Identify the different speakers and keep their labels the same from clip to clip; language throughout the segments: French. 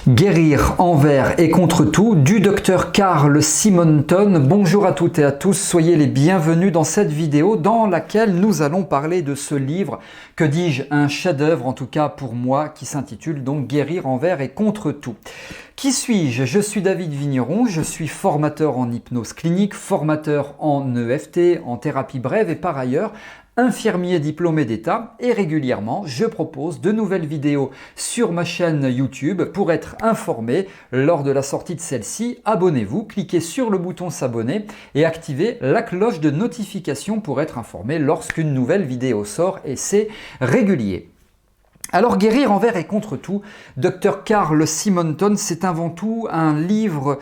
Speaker 1: Guérir envers et contre tout du docteur Carl Simonton. Bonjour à toutes et à tous, soyez les bienvenus dans cette vidéo dans laquelle nous allons parler de ce livre, que dis-je, un chef-d'œuvre en tout cas pour moi, qui s'intitule donc Guérir envers et contre tout. Qui suis-je? Je suis David Vigneron, je suis formateur en hypnose clinique, formateur en EFT, en thérapie brève et par ailleurs infirmier diplômé d'État, et régulièrement je propose de nouvelles vidéos sur ma chaîne YouTube. Pour être informé lors de la sortie de celle-ci, abonnez-vous, cliquez sur le bouton s'abonner et activez la cloche de notification pour être informé lorsqu'une nouvelle vidéo sort, et c'est régulier. Alors, Guérir envers et contre tout, Dr Carl Simonton, c'est avant tout un livre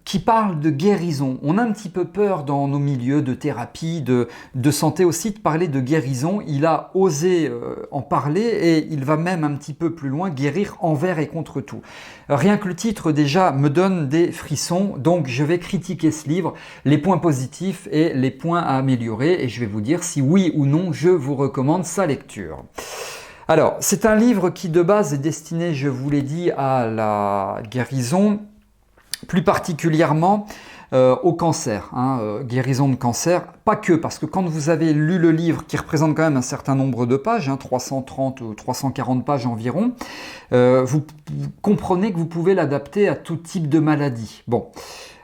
Speaker 1: qui parle de guérison. On a un petit peu peur dans nos milieux de thérapie, de santé aussi, de parler de guérison. Il a osé en parler et il va même un petit peu plus loin, guérir envers et contre tout. Rien que le titre déjà me donne des frissons, donc je vais critiquer ce livre, les points positifs et les points à améliorer, et je vais vous dire si oui ou non je vous recommande sa lecture. Alors, c'est un livre qui de base est destiné, je vous l'ai dit, à la guérison, plus particulièrement au cancer, guérison de cancer. Pas que, parce que quand vous avez lu le livre, qui représente quand même un certain nombre de pages, 330 ou 340 pages environ, vous comprenez que vous pouvez l'adapter à tout type de maladie. Bon,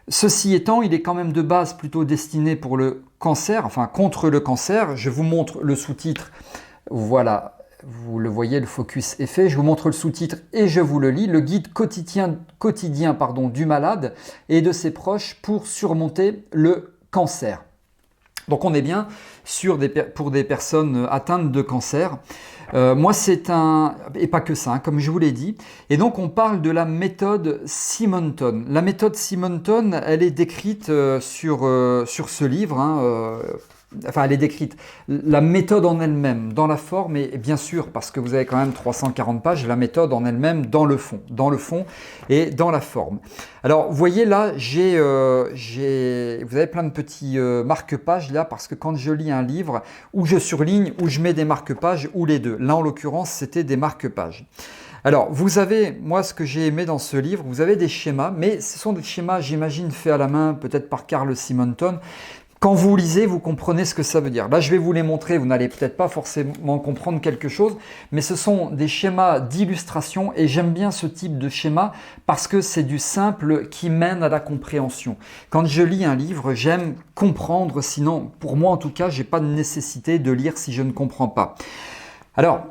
Speaker 1: ceci étant, il est quand même de base plutôt destiné pour le cancer, enfin contre le cancer. Je vous montre le sous-titre, voilà. Vous le voyez, le focus est fait. Je vous montre le sous-titre et je vous le lis. Le guide quotidien du malade et de ses proches pour surmonter le cancer. Donc on est bien pour des personnes atteintes de cancer. Moi c'est et pas que ça, comme je vous l'ai dit. Et donc on parle de la méthode Simonton. La méthode Simonton, elle est décrite sur ce livre. Enfin, elle est décrite, la méthode en elle-même, dans la forme, et bien sûr, parce que vous avez quand même 340 pages, la méthode en elle-même dans le fond et dans la forme. Alors, vous voyez là, vous avez plein de petits marque-pages là, parce que quand je lis un livre, ou je surligne, ou je mets des marque-pages, ou les deux. Là, en l'occurrence, c'était des marque-pages. Alors, vous avez, moi, ce que j'ai aimé dans ce livre, vous avez des schémas, mais ce sont des schémas, j'imagine, faits à la main, peut-être par Carl Simonton. Quand vous lisez, vous comprenez ce que ça veut dire. Là, je vais vous les montrer, vous n'allez peut-être pas forcément comprendre quelque chose, mais ce sont des schémas d'illustration et j'aime bien ce type de schéma parce que c'est du simple qui mène à la compréhension. Quand je lis un livre, j'aime comprendre, sinon, pour moi en tout cas, je n'ai pas de nécessité de lire si je ne comprends pas. Alors,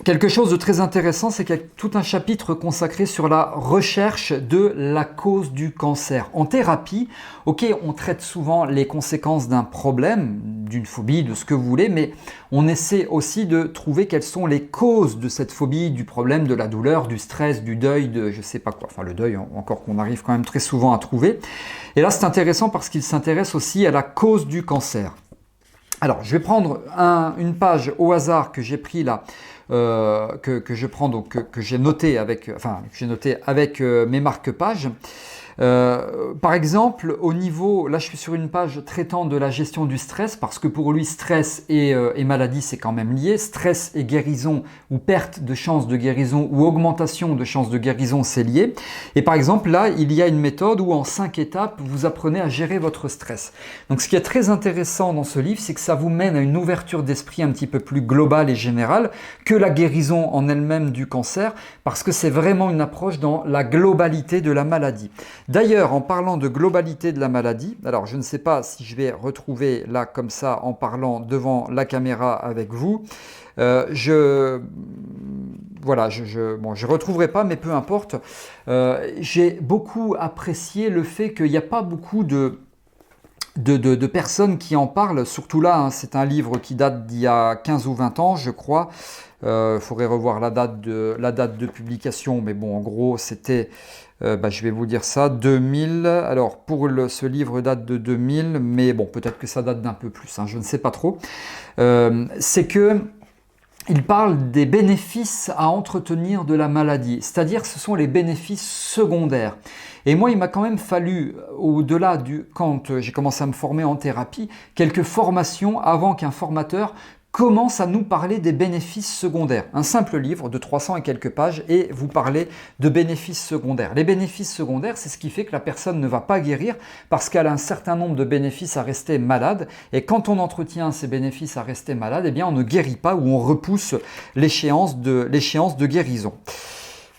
Speaker 1: quelque chose de très intéressant, c'est qu'il y a tout un chapitre consacré sur la recherche de la cause du cancer. En thérapie, ok, on traite souvent les conséquences d'un problème, d'une phobie, de ce que vous voulez, mais on essaie aussi de trouver quelles sont les causes de cette phobie, du problème, de la douleur, du stress, du deuil, de je sais pas quoi. Enfin, le deuil, encore qu'on arrive quand même très souvent à trouver. Et là, c'est intéressant parce qu'il s'intéresse aussi à la cause du cancer. Alors, je vais prendre une page au hasard que j'ai pris là, que je prends donc que j'ai noté avec, mes marque-pages. Par exemple, au niveau, là je suis sur une page traitant de la gestion du stress, parce que pour lui stress et maladie c'est quand même lié. Stress et guérison, ou perte de chance de guérison, ou augmentation de chance de guérison, c'est lié. Et par exemple là il y a une méthode où en 5 étapes vous apprenez à gérer votre stress. Donc ce qui est très intéressant dans ce livre, c'est que ça vous mène à une ouverture d'esprit un petit peu plus globale et générale que la guérison en elle-même du cancer, parce que c'est vraiment une approche dans la globalité de la maladie. D'ailleurs, en parlant de globalité de la maladie, alors je ne sais pas si je vais retrouver là comme ça en parlant devant la caméra avec vous, je retrouverai pas, mais peu importe. J'ai beaucoup apprécié le fait qu'il n'y a pas beaucoup de personnes qui en parlent, surtout là, c'est un livre qui date d'il y a 15 ou 20 ans, je crois. Faudrait revoir la date de publication, mais bon, en gros, c'était... je vais vous dire ça, 2000, alors ce livre date de 2000, mais bon, peut-être que ça date d'un peu plus, je ne sais pas trop. C'est que il parle des bénéfices à entretenir de la maladie, c'est-à-dire ce sont les bénéfices secondaires. Et moi, il m'a quand même fallu, quand j'ai commencé à me former en thérapie, quelques formations avant qu'un formateur commence à nous parler des bénéfices secondaires. Un simple livre de 300 et quelques pages et vous parlez de bénéfices secondaires. Les bénéfices secondaires, c'est ce qui fait que la personne ne va pas guérir parce qu'elle a un certain nombre de bénéfices à rester malade. Et quand on entretient ces bénéfices à rester malade, eh bien on ne guérit pas ou on repousse l'échéance de guérison.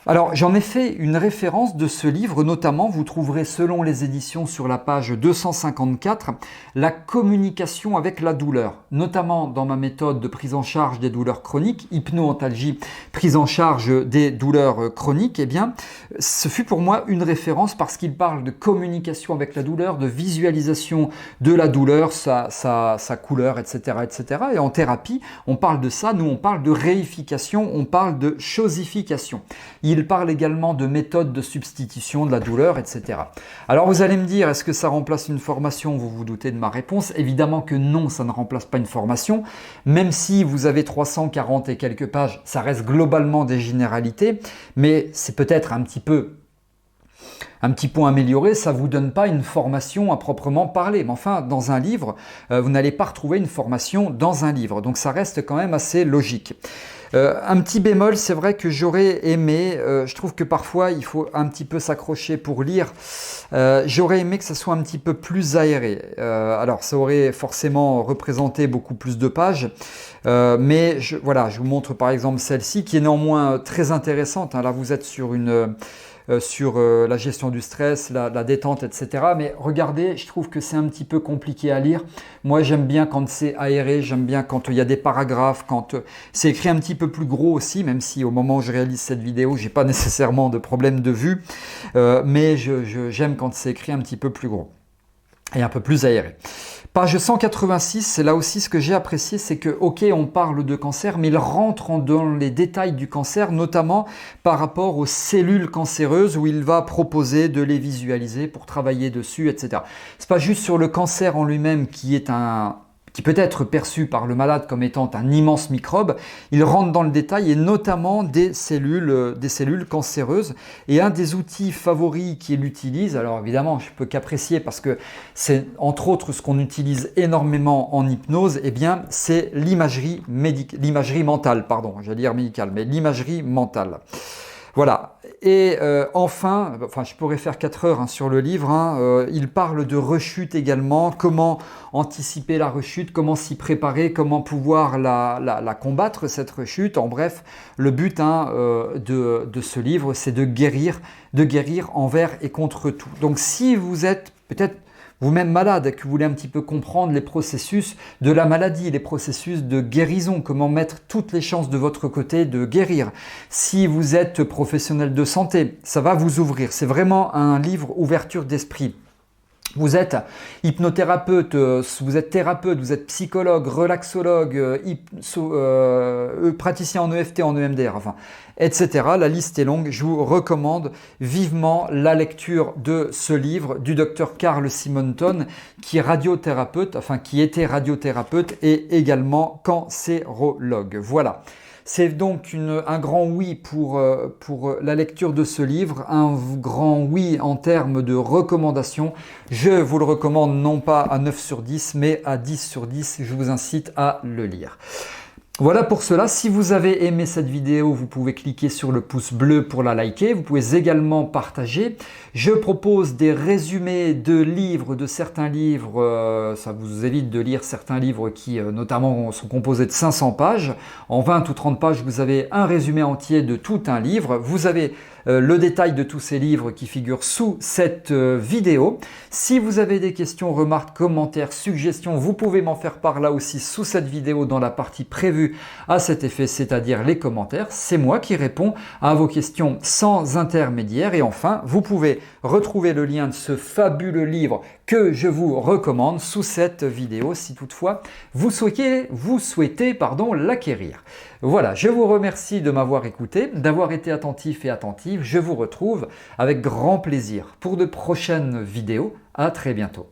Speaker 1: Alors, j'en ai fait une référence de ce livre, notamment, vous trouverez selon les éditions sur la page 254, la communication avec la douleur, notamment dans ma méthode de prise en charge des douleurs chroniques, hypno-antalgie, prise en charge des douleurs chroniques, eh bien, ce fut pour moi une référence parce qu'il parle de communication avec la douleur, de visualisation de la douleur, sa couleur, etc., etc. Et en thérapie, on parle de ça, nous on parle de réification, on parle de chosification. Il parle également de méthodes de substitution de la douleur, etc. Alors vous allez me dire, est-ce que ça remplace une formation? Vous vous doutez de ma réponse. Évidemment que non, ça ne remplace pas une formation. Même si vous avez 340 et quelques pages, ça reste globalement des généralités, mais c'est peut-être un petit point amélioré, ça ne vous donne pas une formation à proprement parler. Mais enfin, dans un livre, vous n'allez pas retrouver une formation dans un livre. Donc ça reste quand même assez logique. Un petit bémol, c'est vrai que j'aurais aimé, je trouve que parfois il faut un petit peu s'accrocher pour lire, j'aurais aimé que ça soit un petit peu plus aéré. Alors ça aurait forcément représenté beaucoup plus de pages, mais voilà, je vous montre par exemple celle-ci qui est néanmoins très intéressante. Hein. Là vous êtes sur la gestion du stress, la détente, etc. Mais regardez, je trouve que c'est un petit peu compliqué à lire. Moi, j'aime bien quand c'est aéré, j'aime bien quand il y a des paragraphes, quand c'est écrit un petit peu plus gros aussi, même si au moment où je réalise cette vidéo, j'ai pas nécessairement de problème de vue. Mais j'aime quand c'est écrit un petit peu plus gros et un peu plus aéré. Page 186, c'est là aussi ce que j'ai apprécié, c'est que, ok, on parle de cancer, mais il rentre dans les détails du cancer, notamment par rapport aux cellules cancéreuses, où il va proposer de les visualiser pour travailler dessus, etc. C'est pas juste sur le cancer en lui-même qui peut être perçu par le malade comme étant un immense microbe, il rentre dans le détail et notamment des cellules cancéreuses. Et un des outils favoris qu'il utilise, alors évidemment je peux qu'apprécier parce que c'est entre autres ce qu'on utilise énormément en hypnose, eh bien c'est l'imagerie mentale, pardon, j'allais dire médicale, mais l'imagerie mentale. Voilà. Et enfin, je pourrais faire 4 heures sur le livre, il parle de rechute également, comment anticiper la rechute, comment s'y préparer, comment pouvoir la combattre, cette rechute. En bref, le but de ce livre, c'est de guérir envers et contre tout. Donc si vous êtes peut-être vous-même malade, que vous voulez un petit peu comprendre les processus de la maladie, les processus de guérison, comment mettre toutes les chances de votre côté de guérir. Si vous êtes professionnel de santé, ça va vous ouvrir. C'est vraiment un livre ouverture d'esprit. Vous êtes hypnothérapeute, vous êtes thérapeute, vous êtes psychologue, relaxologue, praticien en EFT, en EMDR, enfin, etc. La liste est longue. Je vous recommande vivement la lecture de ce livre du docteur Carl Simonton, qui est radiothérapeute, qui était radiothérapeute et également cancérologue. Voilà. C'est donc un grand oui pour la lecture de ce livre, un grand oui en termes de recommandations. Je vous le recommande non pas à 9 sur 10, mais à 10 sur 10. Je vous incite à le lire. Voilà pour cela. Si vous avez aimé cette vidéo, vous pouvez cliquer sur le pouce bleu pour la liker. Vous pouvez également partager. Je propose des résumés de livres, de certains livres. Ça vous évite de lire certains livres qui notamment sont composés de 500 pages. En 20 ou 30 pages, vous avez un résumé entier de tout un livre. Vous avez le détail de tous ces livres qui figurent sous cette vidéo. Si vous avez des questions, remarques, commentaires, suggestions, vous pouvez m'en faire part là aussi sous cette vidéo dans la partie prévue à cet effet, c'est-à-dire les commentaires. C'est moi qui réponds à vos questions sans intermédiaire. Et enfin, vous pouvez retrouver le lien de ce fabuleux livre que je vous recommande sous cette vidéo si toutefois vous souhaitez l'acquérir. Voilà, je vous remercie de m'avoir écouté, d'avoir été attentif et attentive. Je vous retrouve avec grand plaisir pour de prochaines vidéos. À très bientôt.